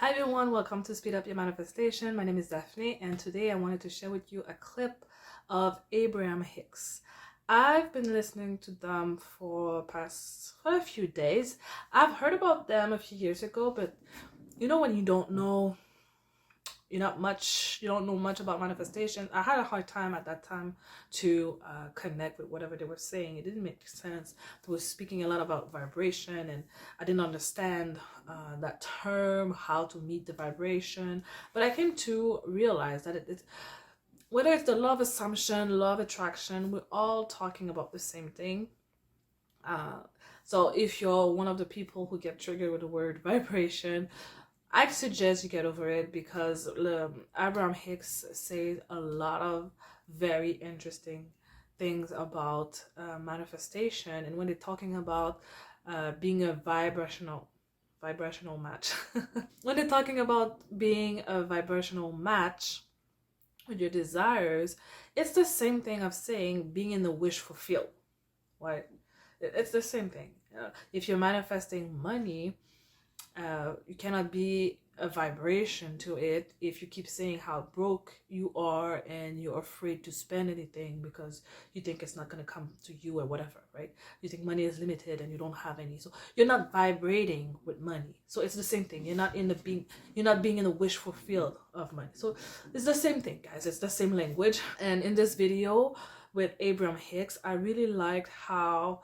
Hi everyone, welcome to Speed Up Your Manifestation. My name is Daphne, and today I wanted to share with you a clip of Abraham Hicks. I've been listening to them for a few days. I've heard about them a few years ago, but you know when you don't know much about manifestation. I had a hard time at that time to connect with whatever they were saying. It didn't make sense. They were speaking a lot about vibration, and I didn't understand that term, how to meet the vibration. But I came to realize that it's whether it's the law of assumption, law of attraction, we're all talking about the same thing. So if you're one of the people who get triggered with the word vibration, I suggest you get over it, because Abraham Hicks says a lot of very interesting things about manifestation. And when they're talking about being a vibrational match, when they're talking about being a vibrational match with your desires, it's the same thing of saying being in the wish fulfilled, right? It's the same thing. If you're manifesting money, you cannot be a vibration to it if you keep saying how broke you are and you're afraid to spend anything because you think it's not going to come to you or whatever, right? You think money is limited and you don't have any, so you're not vibrating with money. So it's the same thing. You're not being in the wish fulfilled of money. So it's the same thing, guys. It's the same language. And in this video with Abraham Hicks, I really liked how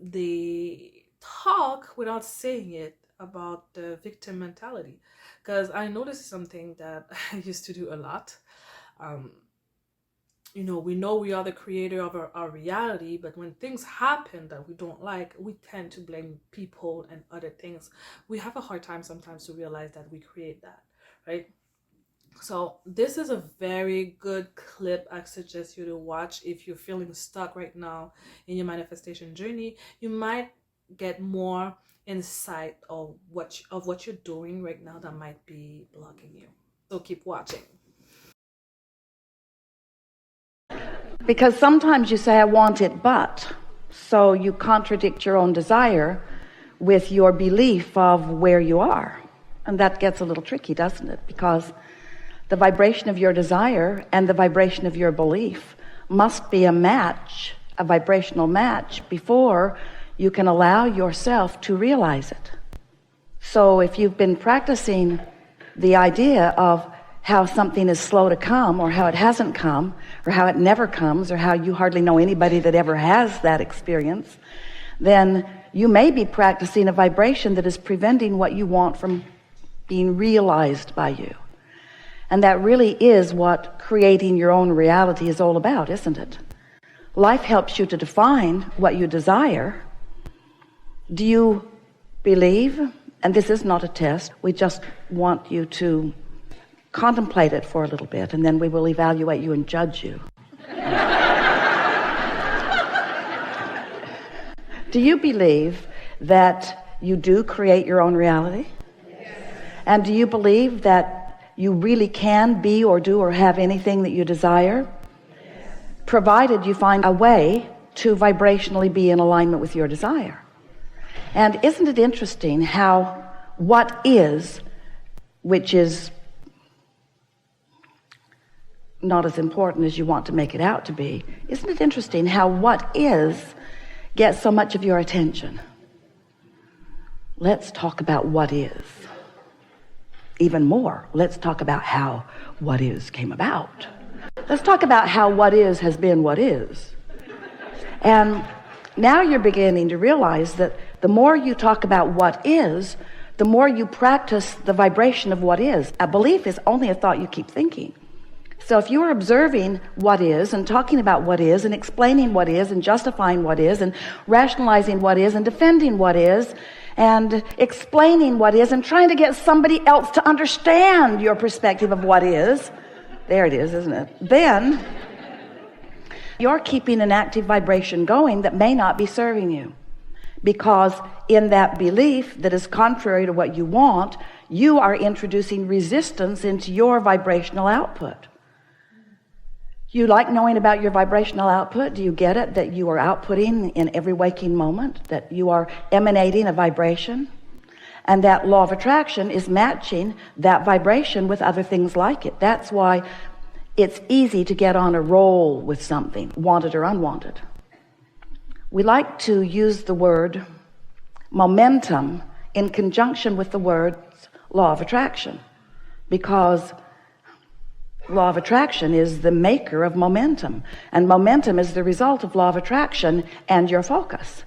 they talk without saying it about the victim mentality, because I noticed something that I used to do a lot. We know we are the creator of our reality, but when things happen that we don't like, we tend to blame people and other things. We have a hard time sometimes to realize that we create that, right? So this is a very good clip. I suggest you to watch if you're feeling stuck right now in your manifestation journey. You might get more insight of what you're doing right now that might be blocking you. So keep watching. Because sometimes you say, I want it, but. So you contradict your own desire with your belief of where you are. And that gets a little tricky, doesn't it? Because the vibration of your desire and the vibration of your belief must be a match, a vibrational match, before you can allow yourself to realize it. So if you've been practicing the idea of how something is slow to come, or how it hasn't come, or how it never comes, or how you hardly know anybody that ever has that experience, then you may be practicing a vibration that is preventing what you want from being realized by you. And that really is what creating your own reality is all about, isn't it? Life helps you to define what you desire. Do you believe, and this is not a test, we just want you to contemplate it for a little bit, and then we will evaluate you and judge you. Do you believe that you do create your own reality? Yes. And do you believe that you really can be or do or have anything that you desire? Yes. Provided you find a way to vibrationally be in alignment with your desire. And isn't it interesting how what is, which is not as important as you want to make it out to be, isn't it interesting how what is gets so much of your attention? Let's talk about what is. Even more, let's talk about how what is came about. Let's talk about how what is has been what is. And now you're beginning to realize that the more you talk about what is, the more you practice the vibration of what is. A belief is only a thought you keep thinking. So if you are observing what is and talking about what is and explaining what is and justifying what is and rationalizing what is and defending what is and explaining what is and trying to get somebody else to understand your perspective of what is, there it is, isn't it? Then you're keeping an active vibration going that may not be serving you, because in that belief that is contrary to what you want, you are introducing resistance into your vibrational output. You like knowing about your vibrational output? Do you get it? That you are outputting in every waking moment, that you are emanating a vibration? And that law of attraction is matching that vibration with other things like it. That's why it's easy to get on a roll with something, wanted or unwanted. We like to use the word momentum in conjunction with the words law of attraction, because law of attraction is the maker of momentum, and momentum is the result of law of attraction and your focus.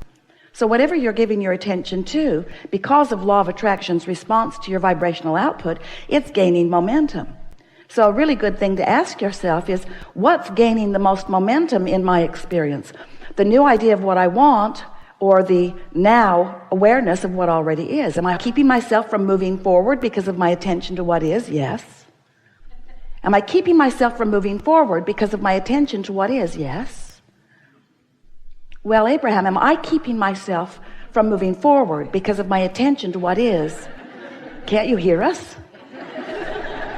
So whatever you're giving your attention to, because of law of attraction's response to your vibrational output, it's gaining momentum. So a really good thing to ask yourself is, what's gaining the most momentum in my experience? The new idea of what I want, or the now awareness of what already is? Am I keeping myself from moving forward because of my attention to what is? Yes. Am I keeping myself from moving forward because of my attention to what is? Yes. Well, Abraham, am I keeping myself from moving forward because of my attention to what is? Can't you hear us?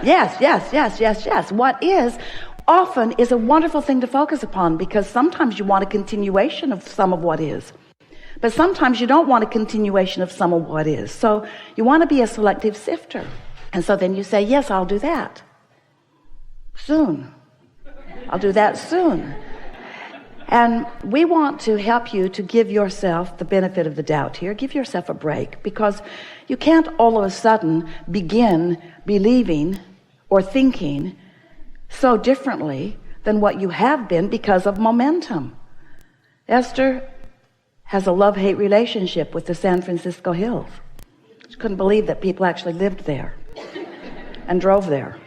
Yes, yes, yes, yes, yes. What is often is a wonderful thing to focus upon, because sometimes you want a continuation of some of what is, but sometimes you don't want a continuation of some of what is. So you want to be a selective sifter. And so then you say, yes, I'll do that soon. I'll do that soon. And we want to help you to give yourself the benefit of the doubt here. Give yourself a break, because you can't all of a sudden begin believing or thinking so differently than what you have been because of momentum. Esther has a love-hate relationship with the San Francisco Hills. She couldn't believe that people actually lived there and drove there.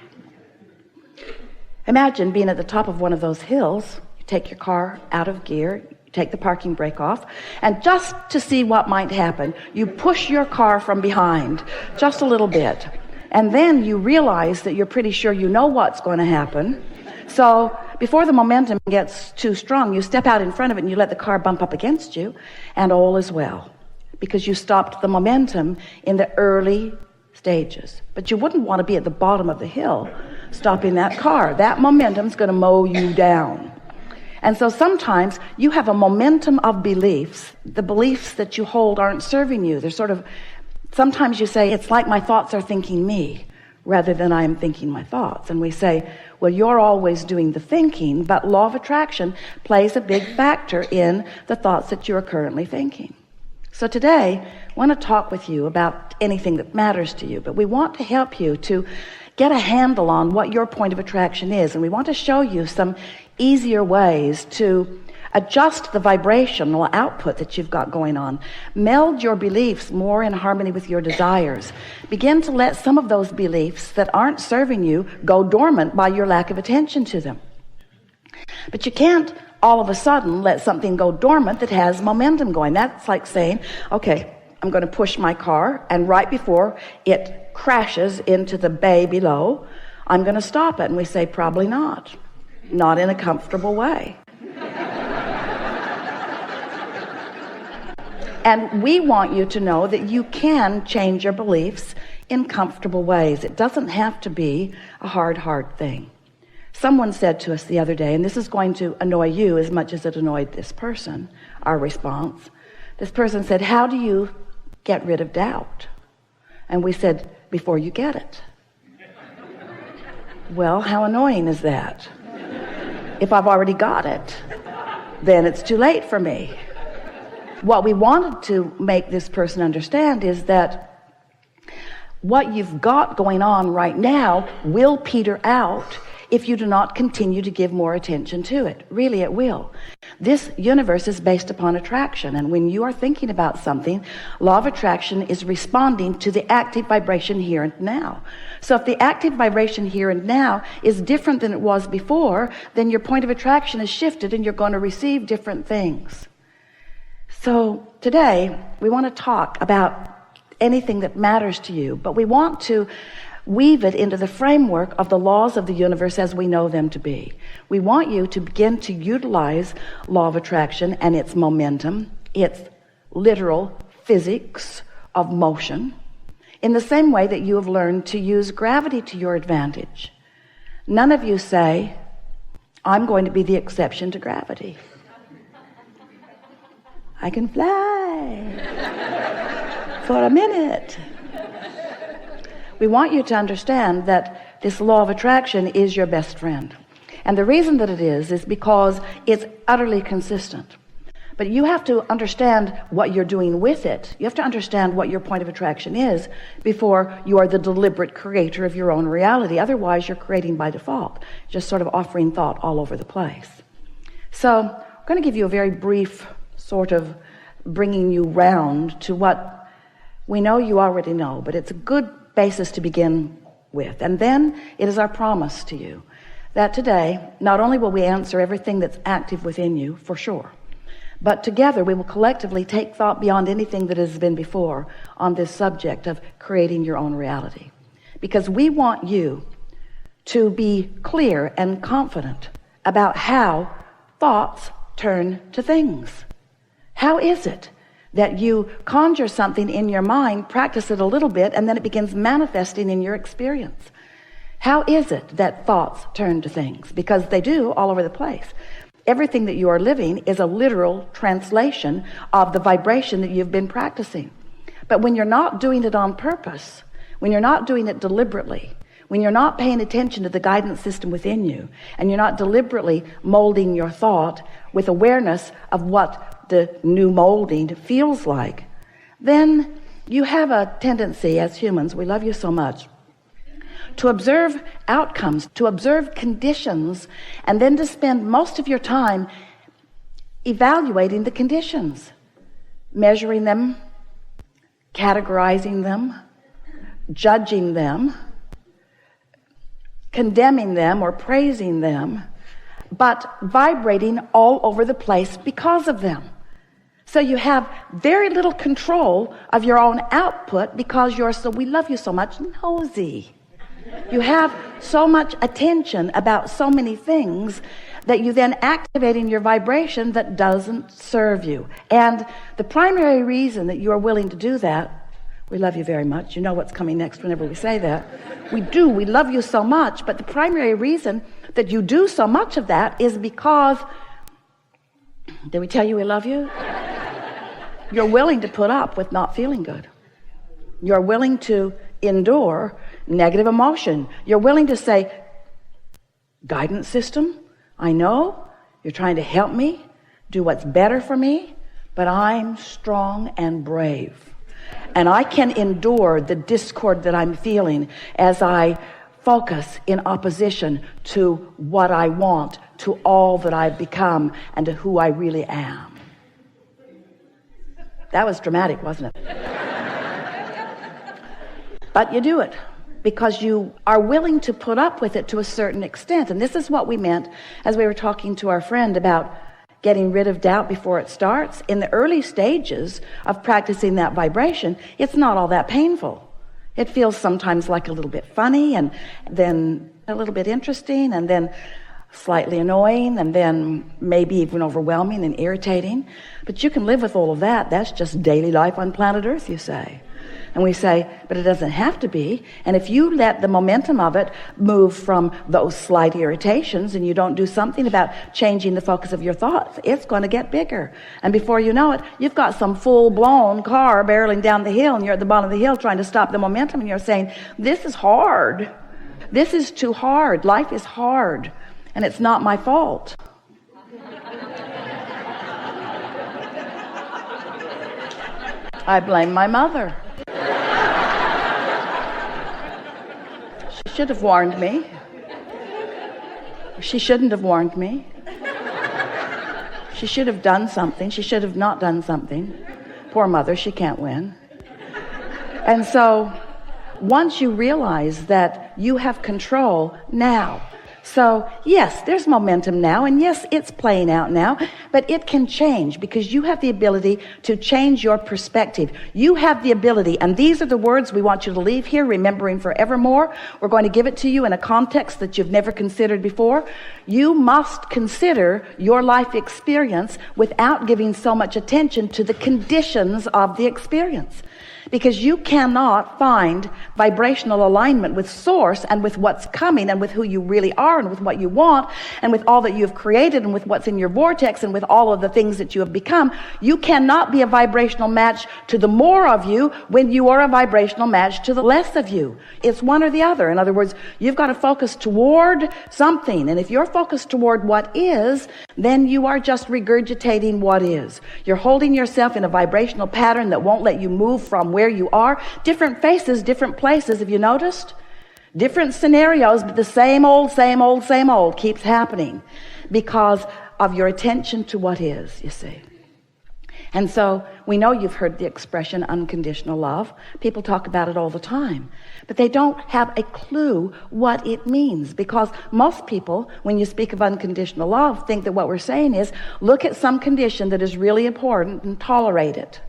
Imagine being at the top of one of those hills. You take your car out of gear, you take the parking brake off, and just to see what might happen, you push your car from behind just a little bit. And then you realize that you're pretty sure you know what's going to happen. So before the momentum gets too strong, you step out in front of it and you let the car bump up against you, and all is well, because you stopped the momentum in the early stages. But you wouldn't want to be at the bottom of the hill stopping that car. That momentum's going to mow you down. And so sometimes you have a momentum of beliefs. The beliefs that you hold aren't serving you. They're sort of, sometimes you say, it's like my thoughts are thinking me rather than I am thinking my thoughts. And we say, well, you're always doing the thinking, but law of attraction plays a big factor in the thoughts that you're currently thinking. So today, I want to talk with you about anything that matters to you, but we want to help you to get a handle on what your point of attraction is. And we want to show you some easier ways to adjust the vibrational output that you've got going on. Meld your beliefs more in harmony with your desires. Begin to let some of those beliefs that aren't serving you go dormant by your lack of attention to them. But you can't all of a sudden let something go dormant that has momentum going. That's like saying, okay, I'm going to push my car, and right before it crashes into the bay below, I'm going to stop it. And we say, probably not. Not in a comfortable way. And we want you to know that you can change your beliefs in comfortable ways. It doesn't have to be a hard thing. Someone said to us the other day, and this is going to annoy you as much as it annoyed this person, our response. This person said, how do you get rid of doubt? And we said, before you get it. Well, how annoying is that? If I've already got it, then it's too late for me. What we wanted to make this person understand is that what you've got going on right now will peter out if you do not continue to give more attention to it. Really, it will. This universe is based upon attraction, and when you are thinking about something, law of attraction is responding to the active vibration here and now. So if the active vibration here and now is different than it was before, then your point of attraction is shifted and you're going to receive different things. So today we want to talk about anything that matters to you, but we want to weave it into the framework of the laws of the universe as we know them to be. We want you to begin to utilize law of attraction and its momentum, its literal physics of motion, in the same way that you have learned to use gravity to your advantage. None of you say, I'm going to be the exception to gravity. I can fly for a minute. we want you to understand that this law of attraction is your best friend. And the reason that it is because it's utterly consistent. But you have to understand what you're doing with it. You have to understand what your point of attraction is before you are the deliberate creator of your own reality. Otherwise, you're creating by default, just sort of offering thought all over the place. So I'm going to give you a very brief sort of bringing you round to what we know you already know, but it's a good basis to begin with. And then it is our promise to you that today, not only will we answer everything that's active within you, for sure, but together we will collectively take thought beyond anything that has been before on this subject of creating your own reality. Because we want you to be clear and confident about how thoughts turn to things. How is it that you conjure something in your mind, practice it a little bit, and then it begins manifesting in your experience? How is it that thoughts turn to things? Because they do all over the place. Everything that you are living is a literal translation of the vibration that you've been practicing. But when you're not doing it on purpose, when you're not doing it deliberately, when you're not paying attention to the guidance system within you, and you're not deliberately molding your thought with awareness of what the new molding feels like, then you have a tendency as humans, we love you so much, to observe outcomes, to observe conditions, and then to spend most of your time evaluating the conditions, measuring them, categorizing them, judging them, condemning them or praising them, but vibrating all over the place because of them. So you have very little control of your own output because we love you so much, nosy. You have so much attention about so many things that you then activate in your vibration that doesn't serve you. And the primary reason that you are willing to do that, we love you very much. You know what's coming next whenever we say that. We do. We love you so much. But the primary reason that you do so much of that is because, did we tell you we love you? You're willing to put up with not feeling good. You're willing to endure negative emotion. You're willing to say, guidance system, I know you're trying to help me do what's better for me, but I'm strong and brave. And I can endure the discord that I'm feeling as I focus in opposition to what I want, to all that I've become, and to who I really am. That was dramatic, wasn't it? But you do it because you are willing to put up with it to a certain extent. And this is what we meant as we were talking to our friend about getting rid of doubt before it starts. In the early stages of practicing that vibration, it's not all that painful. It feels sometimes like a little bit funny, and then a little bit interesting, and then slightly annoying, and then maybe even overwhelming and irritating. But you can live with all of that. That's just daily life on planet Earth, you say. And we say, but it doesn't have to be. And if you let the momentum of it move from those slight irritations and you don't do something about changing the focus of your thoughts, it's going to get bigger. And before you know it, you've got some full-blown car barreling down the hill, and you're at the bottom of the hill trying to stop the momentum, and you're saying, this is hard. This is too hard. Life is hard. And it's not my fault. I blame my mother. She should have warned me. She shouldn't have warned me. She should have done something. She should have not done something. Poor mother, she can't win. And so once you realize that you have control now, so yes, there's momentum now, and yes, it's playing out now, but it can change because you have the ability to change your perspective. You have the ability, and these are the words we want you to leave here remembering forevermore. We're going to give it to you in a context that you've never considered before. You must consider your life experience without giving so much attention to the conditions of the experience. because you cannot find vibrational alignment with source and with what's coming and with who you really are and with what you want and with all that you've created and with what's in your vortex and with all of the things that you have become. You cannot be a vibrational match to the more of you when you are a vibrational match to the less of you. It's one or the other. In other words, you've got to focus toward something, and if you're focused toward what is, then you are just regurgitating what is. You're holding yourself in a vibrational pattern that won't let you move from where you are. Different faces, different places. Have you noticed? Different scenarios, but the same old keeps happening because of your attention to what is, you see. And so we know you've heard the expression unconditional love. People talk about it all the time, but they don't have a clue what it means, because most people, when you speak of unconditional love, think that what we're saying is look at some condition that is really important and tolerate it.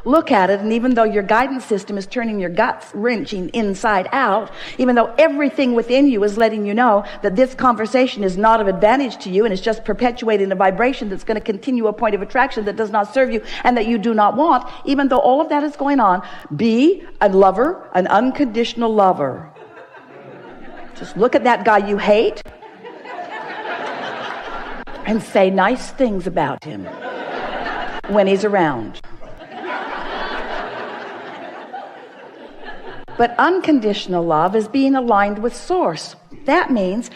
Look at it, and even though your guidance system is turning your guts wrenching inside out, even though everything within you is letting you know that this conversation is not of advantage to you and it's just perpetuating a vibration that's going to continue a point of attraction that does not serve you and that you do not want, even though all of that is going on, be a lover, an unconditional lover. Just look at that guy you hate and say nice things about him when he's around. But unconditional love is being aligned with source. That means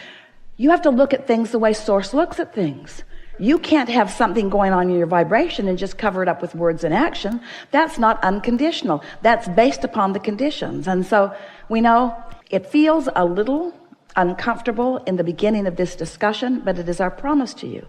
you have to look at things the way source looks at things. You can't have something going on in your vibration and just cover it up with words and action. That's not unconditional. That's based upon the conditions. And so we know it feels a little uncomfortable in the beginning of this discussion, but it is our promise to you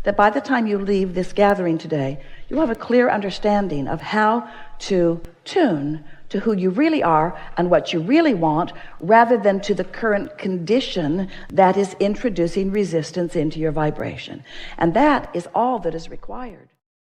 that by the time you leave this gathering today, you'll have a clear understanding of how to tune to who you really are and what you really want, rather than to the current condition that is introducing resistance into your vibration. And that is all that is required.